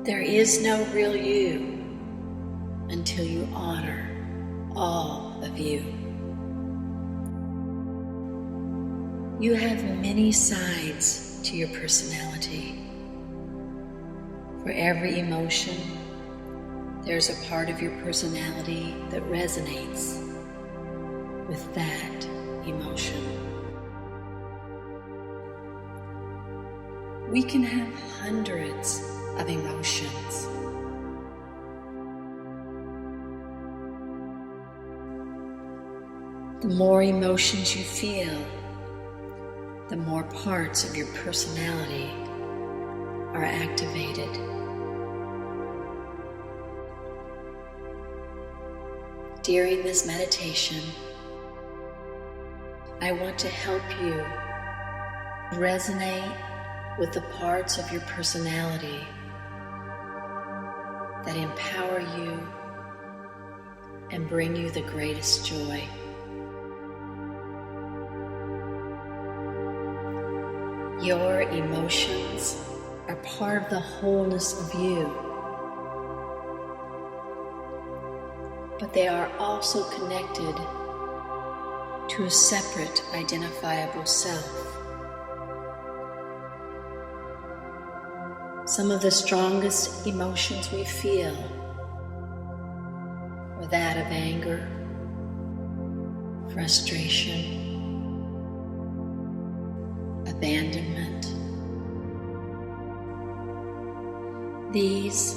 There is no real you until you honor all of you. You have many sides to your personality. For every emotion, there's a part of your personality that resonates with that emotion. We can have hundreds of emotions. The more emotions you feel, the more parts of your personality are activated. During this meditation, I want to help you resonate with the parts of your personality that empower you and bring you the greatest joy. Your emotions are part of the wholeness of you, but they are also connected to a separate identifiable self. Some of the strongest emotions we feel are that of anger, frustration, abandonment. These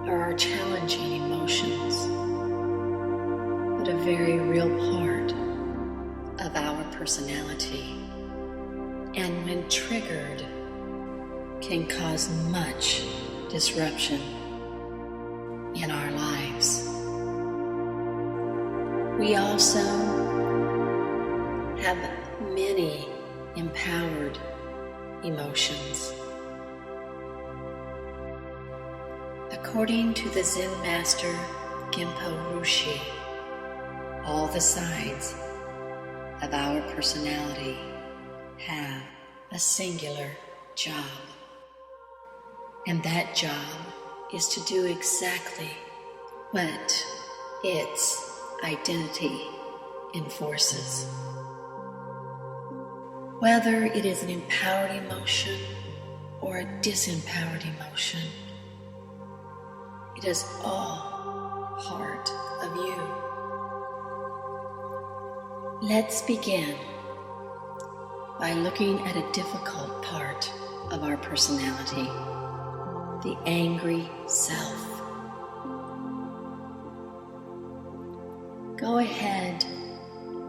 are our challenging emotions, but a very real part of our personality, and when triggered, can cause much disruption in our lives. We also have many empowered emotions. According to the Zen master Genpo Rushi, all the sides of our personality have a singular job. And that job is to do exactly what its identity enforces. Whether it is an empowered emotion or a disempowered emotion, it is all part of you. Let's begin by looking at a difficult part of our personality, the angry self. Go ahead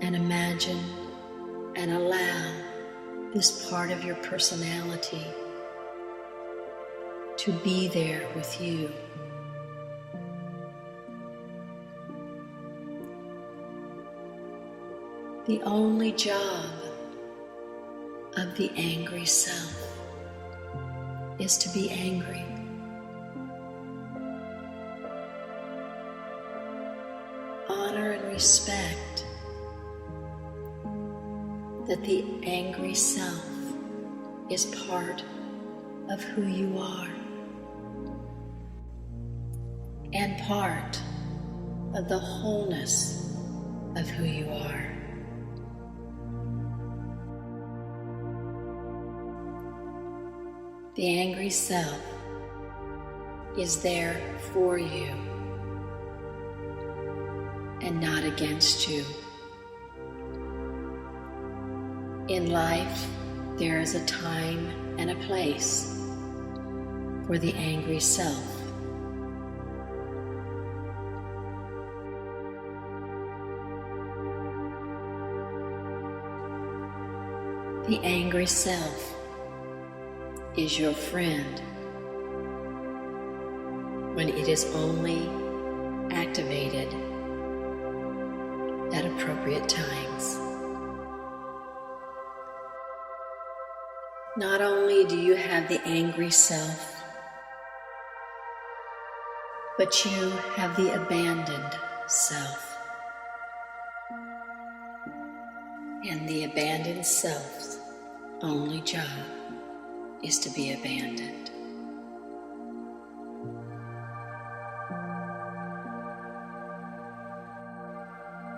and imagine and allow this part of your personality to be there with you. The only job of the angry self is to be angry. Honor and respect that the angry self is part of who you are and part of the wholeness of who you are. The angry self is there for you and not against you. In life, there is a time and a place for the angry self. The angry self is your friend when it is only activated at appropriate times. Not only do you have the angry self, but you have the abandoned self. And the abandoned self's only job is to be abandoned.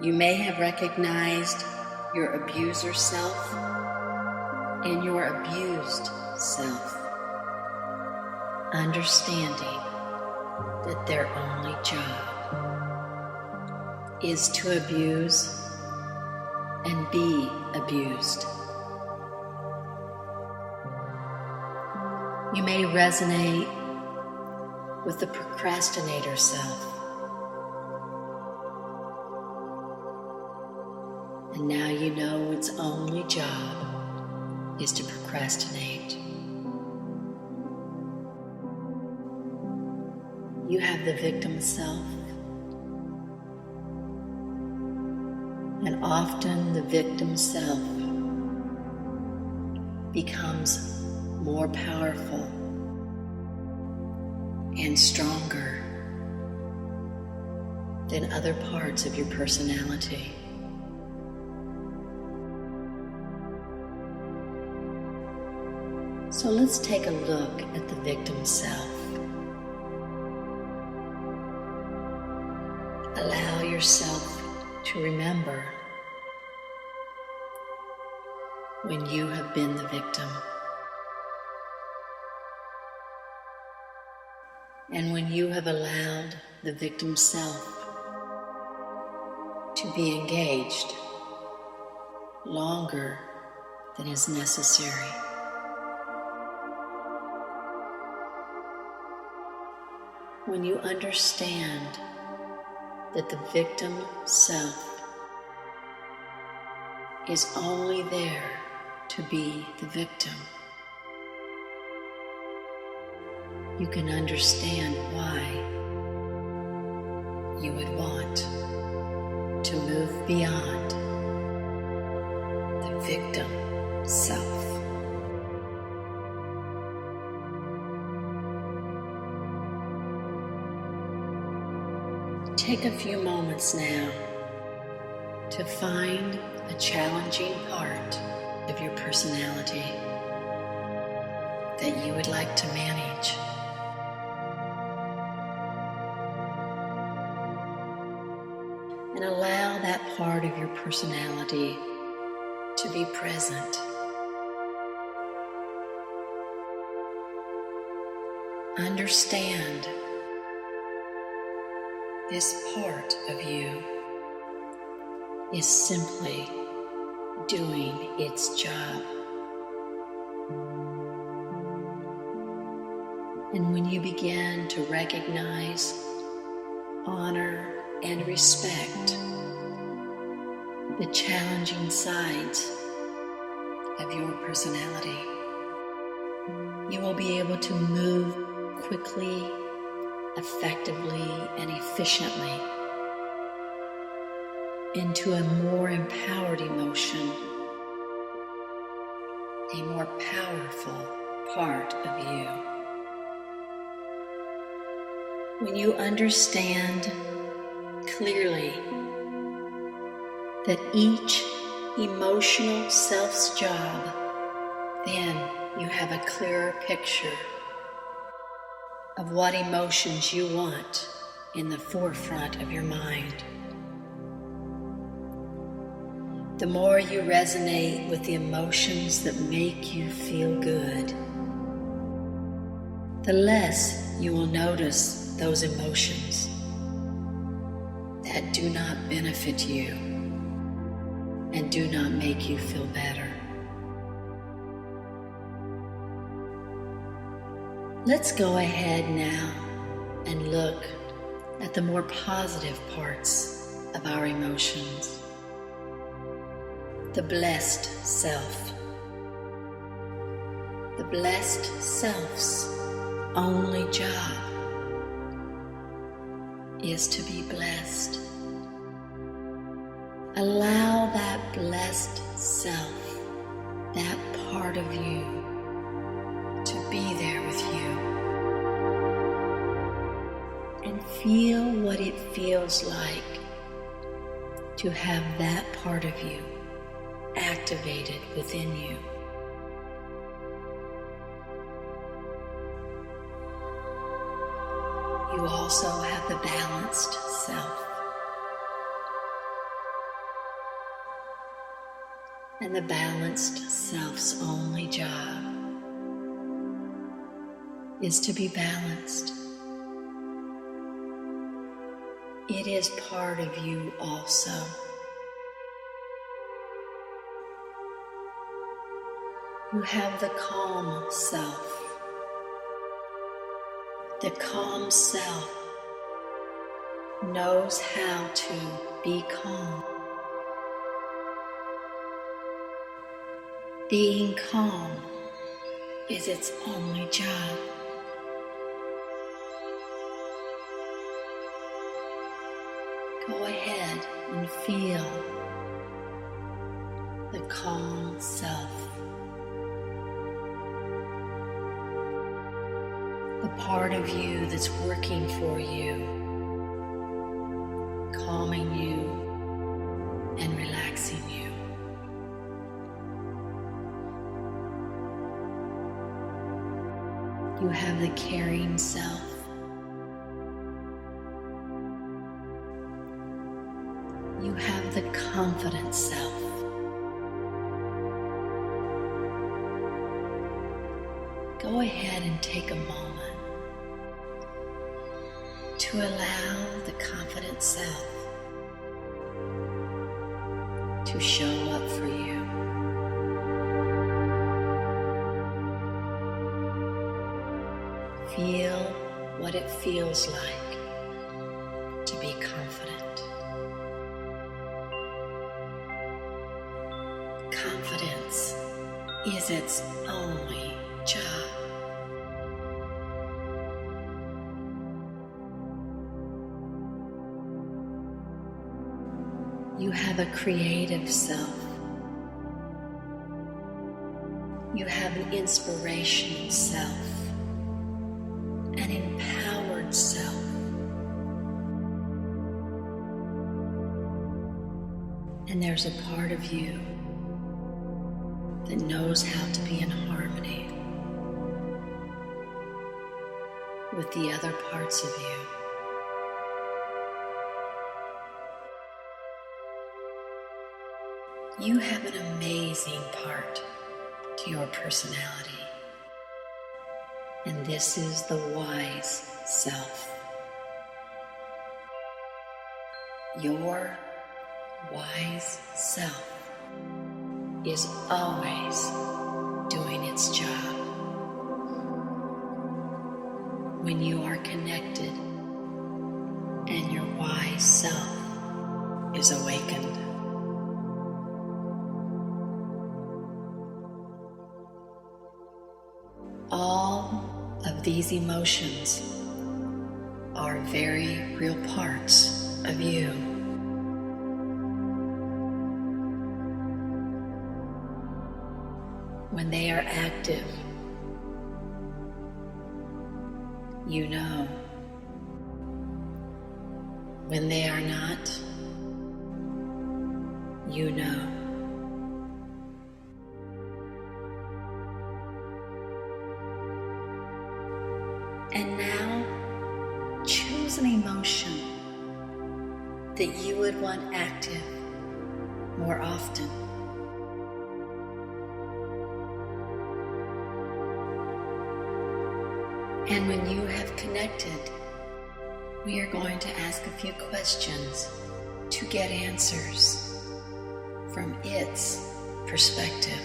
You may have recognized your abuser self and your abused self, understanding that their only job is to abuse and be abused. You may resonate with the procrastinator self. And now you know its only job is to procrastinate. You have the victim self. And often the victim self becomes more powerful and stronger than other parts of your personality. So let's take a look at the victim self. Allow yourself to remember when you have been the victim. And when you have allowed the victim self to be engaged longer than is necessary. When you understand that the victim self is only there to be the victim, you can understand why you would want to move beyond the victim self. Take a few moments now to find a challenging part of your personality that you would like to manage. And allow that part of your personality to be present. Understand this part of you is simply doing its job. And when you begin to recognize, honor, and respect the challenging sides of your personality, you will be able to move quickly, effectively, and efficiently into a more empowered emotion, a more powerful part of you. When you understand clearly that each emotional self's job, then you have a clearer picture of what emotions you want in the forefront of your mind. The more you resonate with the emotions that make you feel good, the less you will notice those emotions that do not benefit you and do not make you feel better. Let's go ahead now and look at the more positive parts of our emotions. The blessed self. The blessed self's only job is to be blessed. Allow that blessed self, that part of you, to be there with you. And feel what it feels like to have that part of you activated within you. You also have the balanced self. the balanced self's only job is to be balanced. It is part of you also. You have the calm self. The calm self knows how to be calm. Being calm is its only job. Go ahead and feel the calm self. The part of you that's working for you, calming you and relaxing you. You have the caring self. You have the confident self. Go ahead and take a moment to allow the confident self to show up for you. Feel what it feels like to be confident. Confidence is its only job. You have a creative self. You have an inspirational self, an empowered self. And there's a part of you that knows how to be in harmony with the other parts of you. You have an amazing part to your personality, and this is the wise self. Your wise self is always doing its job. When you are connected and your wise self is awakened. All of these emotions are very real parts of you. When they are active, you know. When they are not, you know. And now, choose an emotion that you would want active more often. And when you have connected, we are going to ask a few questions to get answers from its perspective.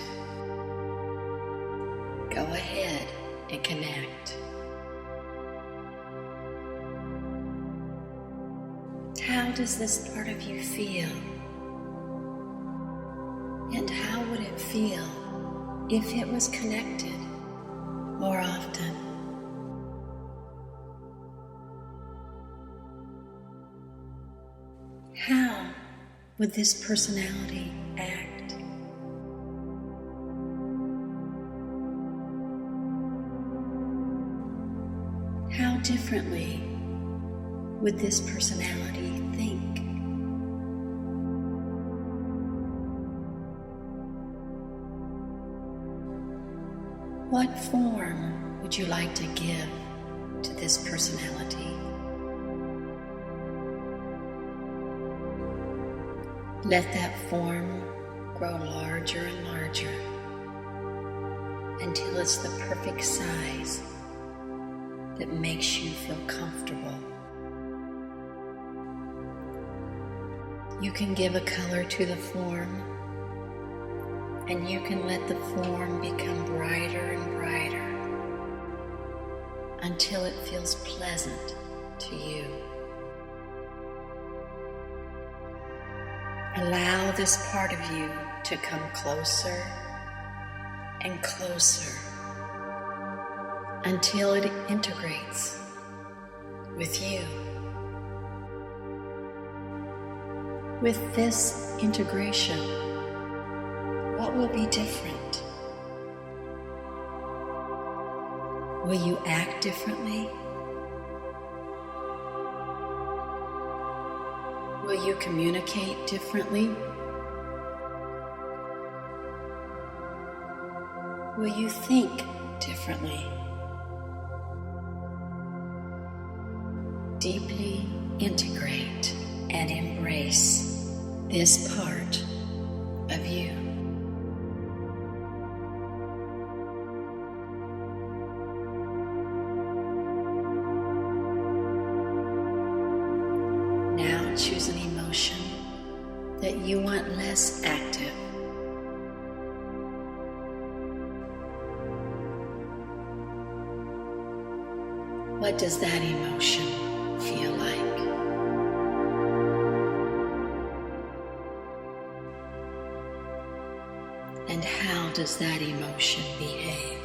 Go ahead and connect. How does this part of you feel? And how would it feel if it was connected more often? How would this personality act? How differently would this personality think? What form would you like to give to this personality? Let that form grow larger and larger until it's the perfect size that makes you feel comfortable. You can give a color to the form, and you can let the form become brighter and brighter until it feels pleasant to you. Allow this part of you to come closer and closer until it integrates with you. With this integration, what will be different? Will you act differently? Will you communicate differently? Will you think differently? Deeply integrate and embrace this part of you. Now choose an emotion that you want less active. What does that emotion feel like? And how does that emotion behave?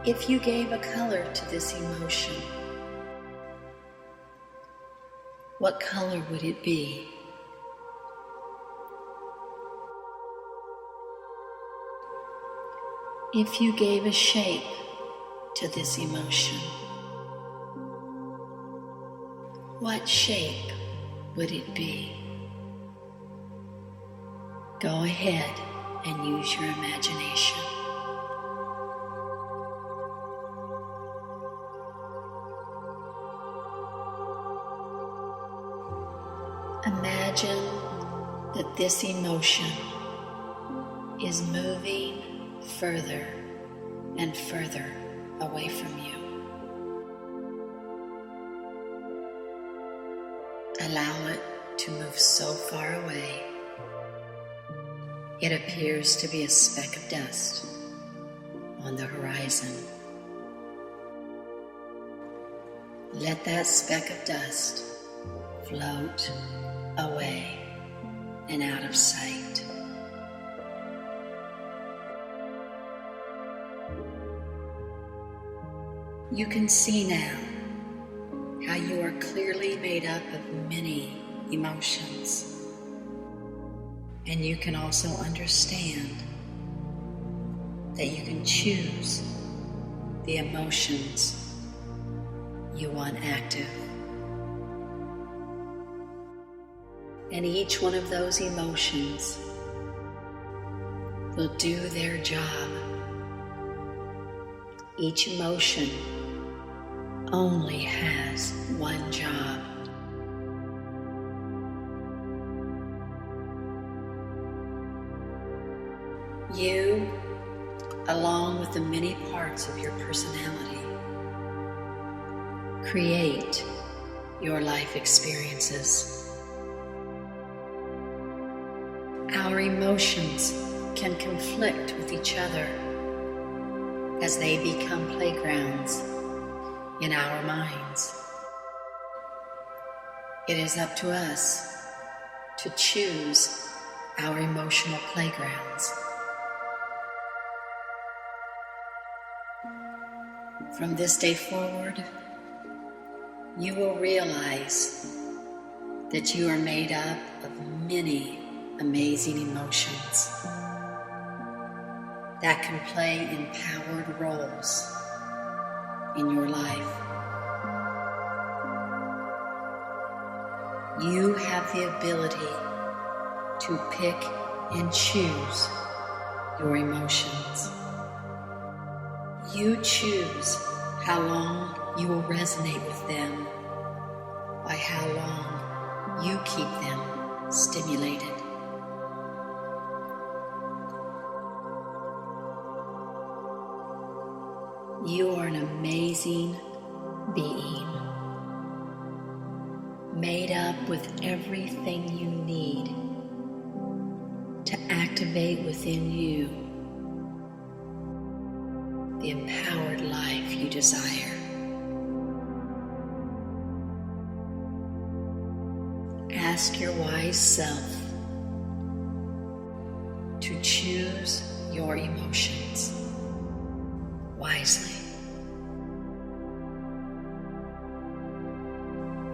If you gave a color to this emotion, what color would it be? If you gave a shape to this emotion, what shape would it be? Go ahead and use your imagination. Imagine that this emotion is moving further and further away from you. Allow it to move so far away, it appears to be a speck of dust on the horizon. Let that speck of dust float away and out of sight. You can see now how you are clearly made up of many emotions, and you can also understand that you can choose the emotions you want active. And each one of those emotions will do their job. Each emotion only has one job. You, along with the many parts of your personality, create your life experiences. Our emotions can conflict with each other as they become playgrounds in our minds. It is up to us to choose our emotional playgrounds. From this day forward, you will realize that you are made up of many amazing emotions that can play empowered roles in your life. You have the ability to pick and choose your emotions. You choose how long you will resonate with them how long you keep them stimulated. You are an amazing being, made up with everything you need to activate within you the empowered life you desire. Ask your wise self to choose your emotions wisely.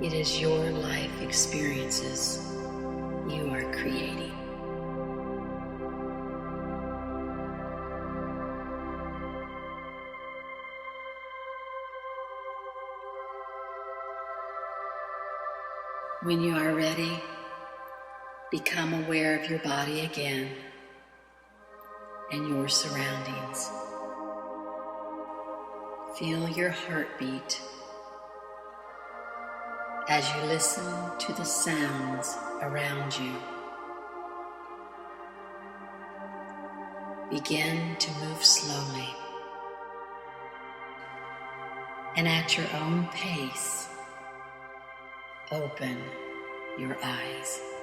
It is your life experiences you are creating. When you are ready, become aware of your body again and your surroundings. Feel your heartbeat as you listen to the sounds around you. Begin to move slowly and at your own pace. Open your eyes.